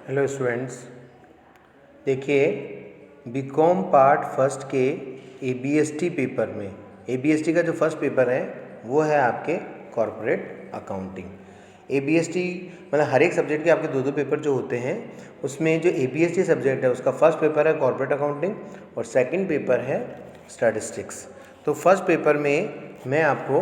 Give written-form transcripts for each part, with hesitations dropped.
Hello students, देखिए BCom part first के एबीएसटी paper में एबीएसटी का जो फर्स्ट पेपर है वो है आपके कॉरपोरेट अकाउंटिंग। एबीएसटी मतलब हर एक सब्जेक्ट के आपके दो पेपर जो होते हैं, उसमें जो एबीएसटी सब्जेक्ट है उसका फर्स्ट पेपर है कॉरपोरेट अकाउंटिंग और सेकंड पेपर है स्टैटिस्टिक्स। तो फर्स्ट पेपर में मैं आपको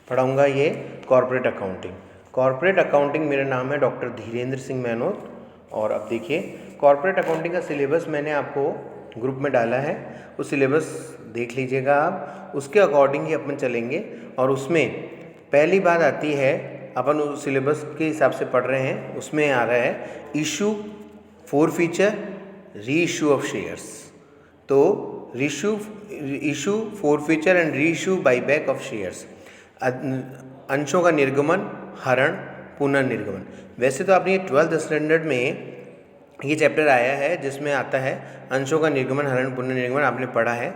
पढ़ाऊँगा ये कॉरपोरेट अकाउंटिंग। कॉरपोरेट अकाउंटिंग मेरा नाम है डॉक्टर धीरेन्द्र सिंह मेहनोत। और अब देखिए कॉरपोरेट अकाउंटिंग का सिलेबस मैंने आपको ग्रुप में डाला है, उस सिलेबस देख लीजिएगा आप, उसके अकॉर्डिंग ही अपन चलेंगे। और उसमें पहली बात आती है, अपन उस सिलेबस के हिसाब से पढ़ रहे हैं, उसमें आ रहा है इशू, फोरफीचर, री इशू ऑफ शेयर्स। तो issue, forfeiture and re issue buyback of shares, अंशों का निर्गमन, हरण, पुनर्निर्गमन। वैसे तो आपने ये 12th स्टैंडर्ड में ये चैप्टर आया है जिसमें आता है अंशों का निर्गमन, हरण, पुनर्निर्गमन, आपने पढ़ा है,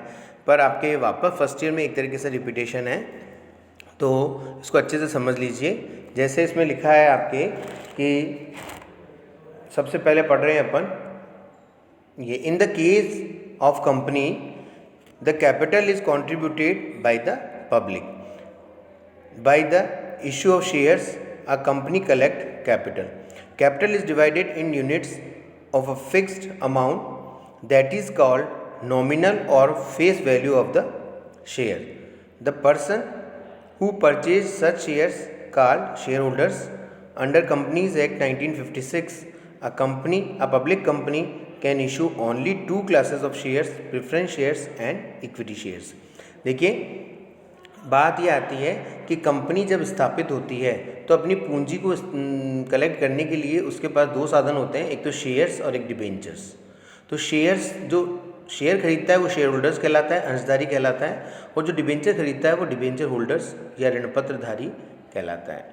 पर आपके वापस फर्स्ट ईयर में एक तरीके से रिपीटेशन है, तो इसको अच्छे से समझ लीजिए। जैसे इसमें लिखा है आपके कि सबसे पहले पढ़ रहे हैं अपन ये, in the case of company the capital is contributed by the public. By the issue of shares, a company collect capital. Capital is divided in units of a fixed amount that is called nominal or face value of the share. The person who purchased such shares called shareholders. Under Companies Act 1956, a public company can issue only two classes of shares, preference shares and equity shares. देखिए बात ये आती है कि company जब स्थापित होती है तो अपनी पूंजी को कलेक्ट करने के लिए उसके पास दो साधन होते हैं, एक तो शेयर्स और एक डिबेंचर्स। तो शेयर्स, जो शेयर खरीदता है वो शेयर होल्डर्स कहलाता है, अंशधारी कहलाता है, और जो डिबेंचर खरीदता है वो डिबेंचर होल्डर्स या ऋणपत्रधारी कहलाता है।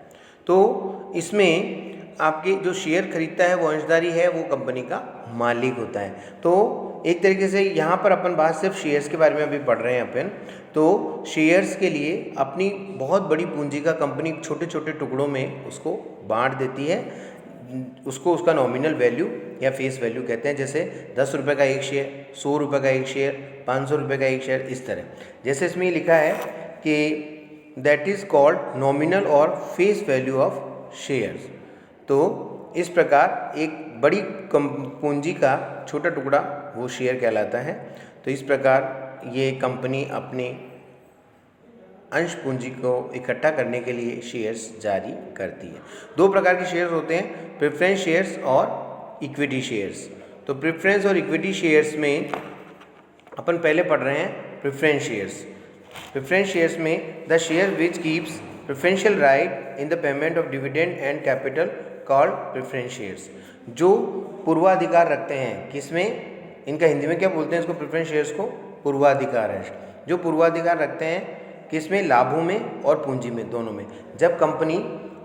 तो इसमें आपके जो शेयर खरीदता है वो अंशधारी है, वो कंपनी का मालिक होता है। तो एक तरीके से यहाँ पर अपन बात सिर्फ शेयर्स के बारे में अभी पढ़ रहे हैं अपन। तो शेयर्स के लिए अपनी बहुत बड़ी पूंजी का कंपनी छोटे छोटे टुकड़ों में उसको बांट देती है, उसको उसका नॉमिनल वैल्यू या फेस वैल्यू कहते हैं। जैसे 10 रुपये का एक शेयर, 100 रुपये का एक शेयर, 500 रुपये का एक शेयर, इस तरह। जैसे इसमें ये लिखा है कि दैट इज़ कॉल्ड नॉमिनल और फेस वैल्यू ऑफ शेयर्स। तो इस प्रकार एक बड़ी पूंजी का छोटा टुकड़ा वो शेयर कहलाता है। तो इस प्रकार ये कंपनी अपने अंश पूंजी को इकट्ठा करने के लिए शेयर्स जारी करती है। दो प्रकार के शेयर्स होते हैं, प्रेफरेंस शेयर्स और इक्विटी शेयर्स। तो प्रेफरेंस और इक्विटी शेयर्स में अपन पहले पढ़ रहे हैं प्रेफरेंस शेयर्स। प्रेफरेंस शेयर्स में the share which keeps preferential right in the payment of dividend and capital called preference shares. जो पूर्वाधिकार रखते हैं, किसमें, इनका हिंदी में क्या बोलते हैं इसको, प्रेफरेंस शेयर्स को पूर्वाधिकार है। जो पूर्वाधिकार रखते हैं किसमें, लाभों में और पूंजी में, दोनों में। जब कंपनी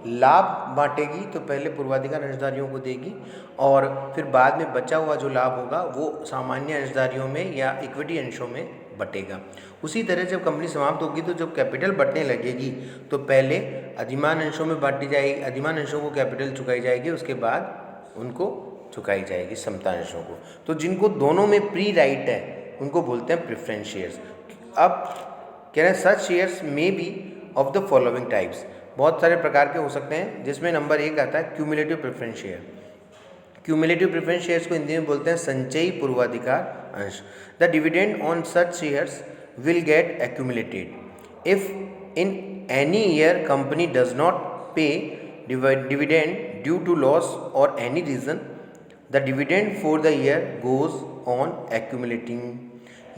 लाभ बांटेगी तो पहले पूर्वाधिकार अंशधारियों को देगी और फिर बाद में बचा हुआ जो लाभ होगा वो सामान्य अंशधारियों में या इक्विटी अंशों में बटेगा। उसी तरह जब कंपनी समाप्त होगी तो जब कैपिटल बटने लगेगी तो पहले अधिमान अंशों में बांटी जाएगी, अधिमान अंशों को कैपिटल चुकाई जाएगी, उसके बाद उनको चुकाई जाएगी समता अंशों को। तो जिनको दोनों में प्री राइट है उनको बोलते हैं प्रेफरेंस शेयर्स। अब कह रहे हैं such shares may be of the following types, बहुत सारे प्रकार के हो सकते हैं, जिसमें नंबर 1 आता है cumulative preference share. Cumulative preference shares को हिंदी में बोलते हैं संचयी पूर्वाधिकार अंश। The dividend on such shares will get accumulated if in any year company does not pay dividend due to loss or any reason, the dividend for the year goes on accumulating.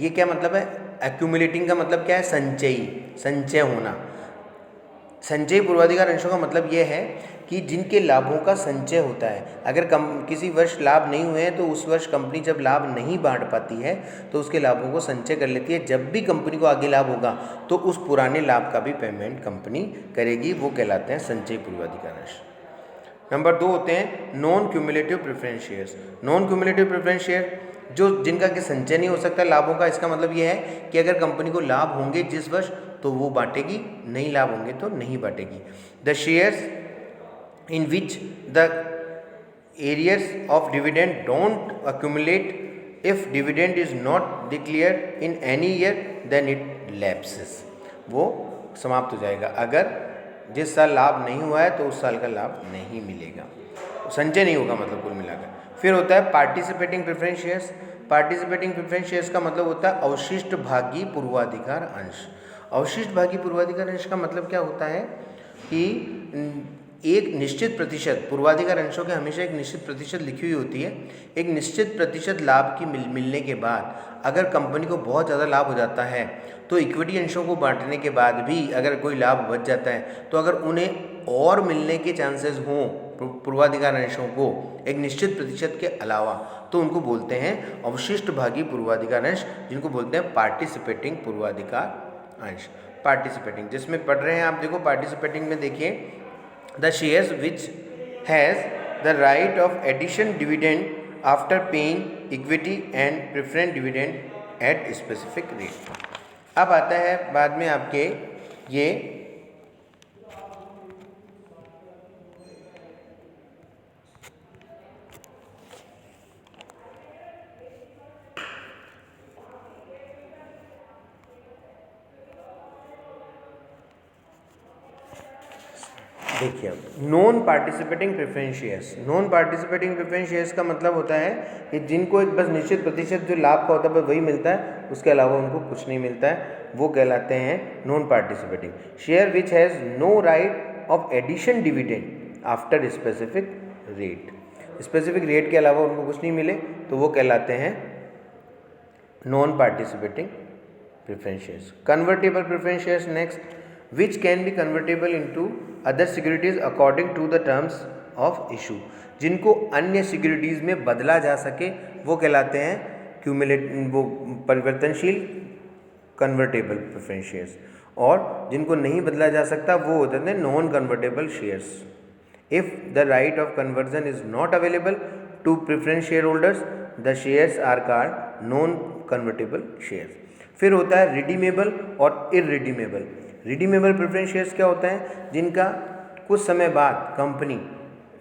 ये क्या मतलब है, accumulating का मतलब क्या है, संचयी, संचय होना। संचयी पूर्वाधिकार अंशों का मतलब ये है कि जिनके लाभों का संचय होता है। अगर किसी वर्ष लाभ नहीं हुए हैं तो उस वर्ष कंपनी जब लाभ नहीं बांट पाती है तो उसके लाभों को संचय कर लेती है। जब भी कंपनी को आगे लाभ होगा तो उस पुराने लाभ का भी पेमेंट कंपनी करेगी, वो कहलाते हैं संचयी पूर्वाधिकार अंश। नंबर 2 होते हैं non cumulative preference shares. Non cumulative preference share जो जिनका कि संचय नहीं हो सकता लाभों का। इसका मतलब ये है कि अगर कंपनी को लाभ होंगे जिस वर्ष तो वो बांटेगी, नहीं लाभ होंगे तो नहीं बांटेगी। The shares in which the arrears of dividend don't accumulate if dividend is not declared in any year then it lapses. वो समाप्त हो जाएगा। अगर जिस साल लाभ नहीं हुआ है तो उस साल का लाभ नहीं मिलेगा, संचय नहीं होगा मतलब कुल मिलाकर। फिर होता है participating preference shares. Participating preference shares का मतलब होता है अवशिष्ट भागी पूर्वाधिकार अंश। अवशिष्ट भागी पूर्वाधिकार अंश का मतलब क्या होता है कि एक निश्चित प्रतिशत, पूर्वाधिकार अंशों के हमेशा एक निश्चित प्रतिशत लिखी हुई होती है। एक निश्चित प्रतिशत लाभ की मिलने के बाद अगर कंपनी को बहुत ज़्यादा लाभ हो जाता है तो इक्विटी अंशों को बांटने के बाद भी अगर कोई लाभ बच जाता है तो अगर उन्हें और मिलने के चांसेस हों पूर्वाधिकार अंशों को एक निश्चित प्रतिशत के अलावा, तो उनको बोलते हैं अवशिष्ट भागी पूर्वाधिकार अंश, जिनको बोलते हैं पार्टिसिपेटिंग पूर्वाधिकार अंश। पार्टिसिपेटिंग जिसमें पढ़ रहे हैं आप, देखो पार्टिसिपेटिंग में देखिए the shares which has the right of addition dividend after paying equity and preference dividend at specific rate. अब आता है बाद में आपके ये देखिए non participating preference shares. Non participating preference shares का मतलब होता है कि जिनको एक बस निश्चित प्रतिशत जो लाभ का होता है वही मिलता है, उसके अलावा उनको कुछ नहीं मिलता है, वो कहलाते हैं non participating. Share which has no right of addition dividend after specific rate. Specific rate के अलावा उनको कुछ नहीं मिले तो वो कहलाते हैं non participating preference shares. Convertible preference shares next, which can be convertible into other securities according to the terms of issue। जिनको अन्य सिक्योरिटीज़ में बदला जा सके वो कहलाते हैं वो परिवर्तनशील कन्वर्टेबल प्रेफरेंस शेयर्स, और जिनको नहीं बदला जा सकता वो होते हैं non convertible shares. If the right of conversion is not available to preference share holders the shares are called non convertible shares. फिर होता है रिडीमेबल और इररिडीमेबल। रिडीमेबल प्रेफरेंस शेयर्स क्या होता है, जिनका कुछ समय बाद कंपनी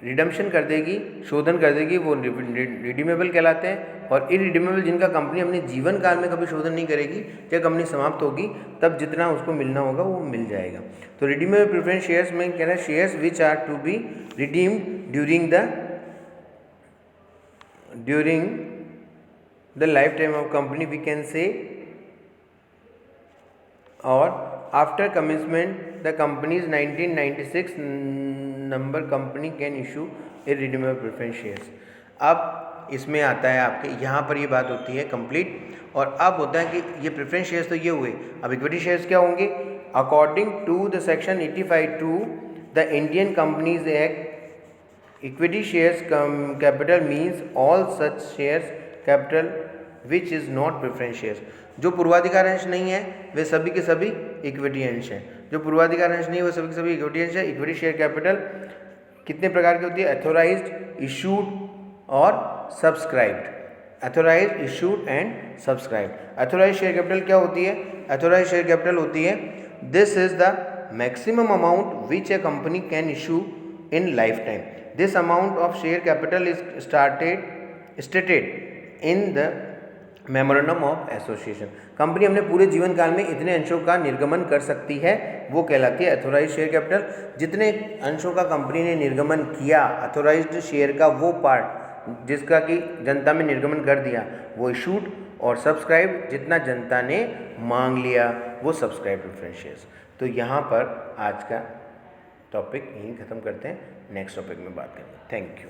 रिडम्पशन कर देगी, शोधन कर देगी, वो रिडीमेबल कहलाते हैं। और इररिडीमेबल जिनका कंपनी अपने जीवन काल में कभी शोधन नहीं करेगी, जब कंपनी समाप्त होगी तब जितना उसको मिलना होगा वो मिल जाएगा। तो रिडीमेबल प्रेफरेंस शेयर्स में कह रहा है shares which are to be redeemed during the life time of company we can say, और after commencement the companies 1996 number company can issue irredeemable preference shares. अब इसमें आता है आपके यहाँ पर ये बात होती है कंप्लीट, और अब होता है कि ये प्रेफरेंस शेयर्स तो ये हुए, अब इक्विटी शेयर्स क्या होंगे। According to the section 85(2) the Indian companies act, equity shares capital means all such shares capital which is not preference shares. जो पूर्वाधिकार अंश नहीं है वे सभी के सभी इक्विटी अंश हैं, जो पूर्वाधिकार अंश नहीं है वो सभी के सभी इक्विटी अंश है। इक्विटी शेयर कैपिटल कितने प्रकार की होती है, एथोराइज्ड, इशूड और subscribed. Authorised, issued and subscribed. Authorised share capital क्या होती है, एथोराइज्ड शेयर कैपिटल होती है this is the maximum amount which A company can issue in life time. This amount of share capital is stated in the memorandum of association. Company अपने पूरे जीवन काल में इतने अंशों का निर्गमन कर सकती है, वो कहलाती है एथोराइज्ड शेयर कैपिटल। जितने अंशों का कंपनी ने निर्गमन किया, एथोराइज्ड शेयर का वो पार्ट जिसका कि जनता में निर्गमन कर दिया वो इशूड, और सब्सक्राइब जितना जनता ने मांग लिया वो सब्सक्राइब प्रेफरेंस शेयर्स। तो यहाँ पर आज का टॉपिक यहीं ख़त्म करते हैं, नेक्स्ट टॉपिक में बात करेंगे। Thank you.